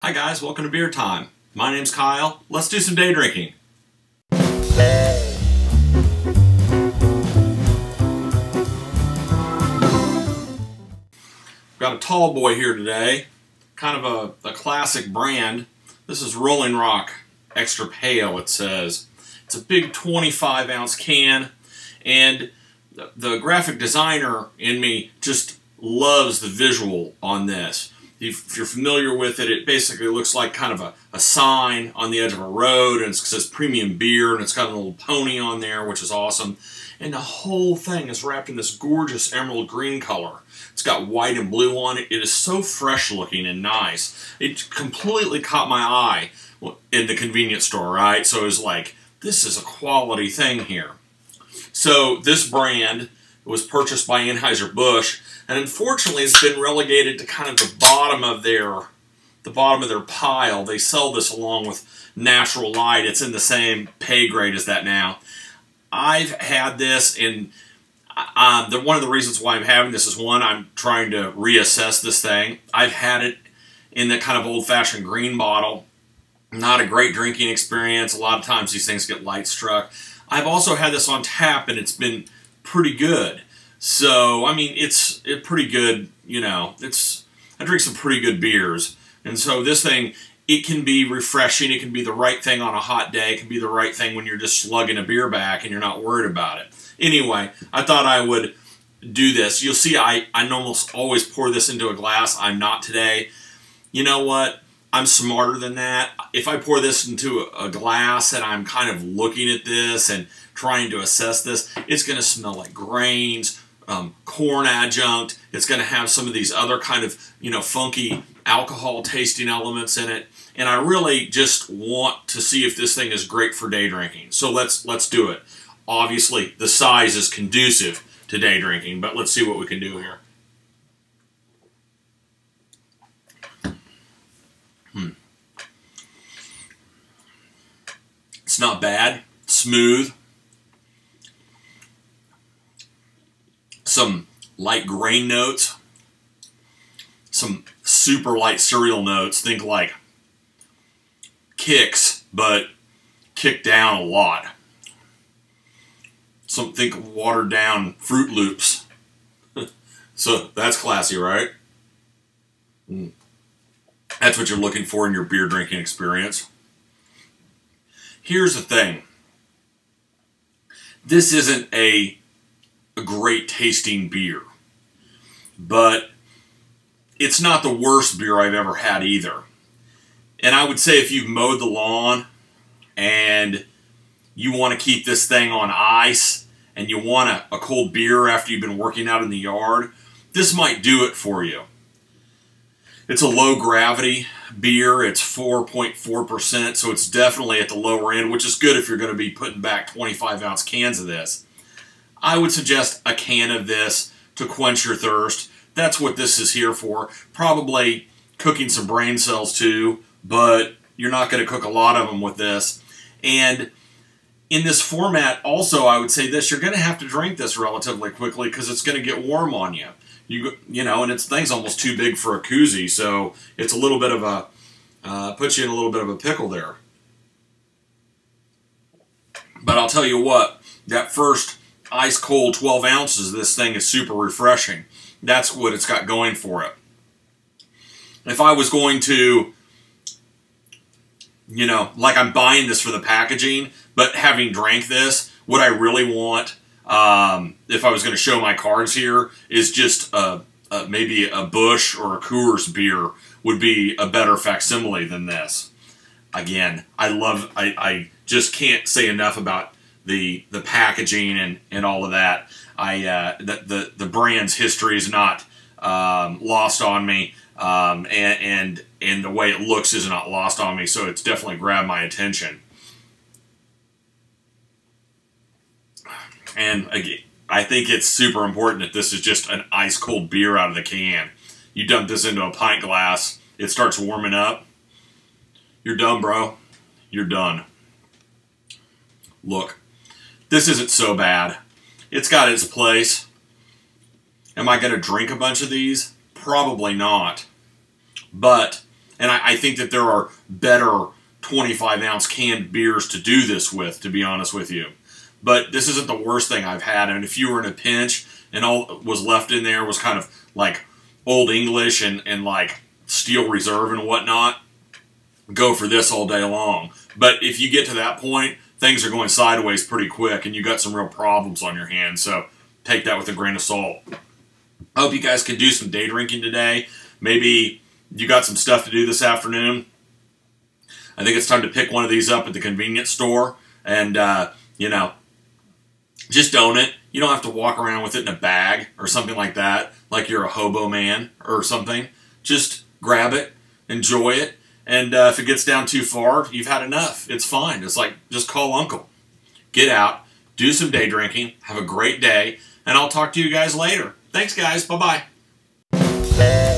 Hi guys, welcome to Beer Time. My name's Kyle. Let's do some day drinking. Got a tall boy here today, kind of a classic brand. This is Rolling Rock Extra Pale, it says. It's a big 25-ounce can, and the graphic designer in me just loves the visual on this. If you're familiar with it, it basically looks like kind of a sign on the edge of a road, and it says premium beer, and it's got a little pony on there, which is awesome. And the whole thing is wrapped in this gorgeous emerald green color. It's got white and blue on it. It is so fresh looking and nice. It completely caught my eye in the convenience store, right? So it was like, this is a quality thing here. So this brand was purchased by Anheuser-Busch, and unfortunately it's been relegated to kind of the bottom of their pile. They sell this along with Natural Light. It's in the same pay grade as that now. I've had this, and one of the reasons why I'm having this is, one, I'm trying to reassess this thing. I've had it in that kind of old-fashioned green bottle. Not a great drinking experience. A lot of times these things get light struck. I've also had this on tap, and it's been pretty good. So, I mean, it's pretty good, you know. I drink some pretty good beers. And so this thing, it can be refreshing. It can be the right thing on a hot day. It can be the right thing when you're just slugging a beer back and you're not worried about it. Anyway, I thought I would do this. You'll see I almost always pour this into a glass. I'm not today. You know what? I'm smarter than that. If I pour this into a glass and I'm kind of looking at this and trying to assess this, it's going to smell like grains, corn adjunct. It's going to have some of these other kind of, you know, funky alcohol tasting elements in it. And I really just want to see if this thing is great for day drinking. So let's do it. Obviously, the size is conducive to day drinking, but let's see what we can do here. It's not bad. Smooth. Some light grain notes. Some super light cereal notes. Think like Kix, but kicked down a lot. Think watered down Fruit Loops. So that's classy, right? That's what you're looking for in your beer drinking experience. Here's the thing. This isn't a great tasting beer, but it's not the worst beer I've ever had either. And I would say if you've mowed the lawn and you want to keep this thing on ice and you want a cold beer after you've been working out in the yard, this might do it for you. It's a low gravity beer. It's 4.4%, so it's definitely at the lower end, which is good if you're going to be putting back 25-ounce cans of this. I would suggest a can of this to quench your thirst. That's what this is here for. Probably cooking some brain cells too, but you're not going to cook a lot of them with this. And in this format, also, I would say this, you're going to have to drink this relatively quickly because it's going to get warm on you. You know, and thing's almost too big for a koozie, so it's a little bit of a, puts you in a little bit of a pickle there. But I'll tell you what, that first ice cold 12 ounces of this thing is super refreshing. That's what it's got going for it. If I was going to, you know, like I'm buying this for the packaging, but having drank this, what I really want, if I was going to show my cards here, is just maybe a Busch or a Coors beer would be a better facsimile than this. Again, I just can't say enough about the packaging and all of that. The brand's history is not lost on me, and the way it looks is not lost on me, so it's definitely grabbed my attention. And again, I think it's super important that this is just an ice-cold beer out of the can. You dump this into a pint glass, it starts warming up. You're done, bro. You're done. Look, this isn't so bad. It's got its place. Am I going to drink a bunch of these? Probably not. But And I think that there are better 25-ounce canned beers to do this with, to be honest with you. But this isn't the worst thing I've had. And if you were in a pinch and all was left in there was kind of like Old English and like Steel Reserve and whatnot, go for this all day long. But if you get to that point, things are going sideways pretty quick and you got some real problems on your hands. So take that with a grain of salt. I hope you guys can do some day drinking today. Maybe you got some stuff to do this afternoon. I think it's time to pick one of these up at the convenience store and, you know, just own it. You don't have to walk around with it in a bag or something like that, like you're a hobo man or something. Just grab it, enjoy it, and if it gets down too far, you've had enough. It's fine. It's like, just call Uncle. Get out, do some day drinking, have a great day, and I'll talk to you guys later. Thanks, guys. Bye-bye.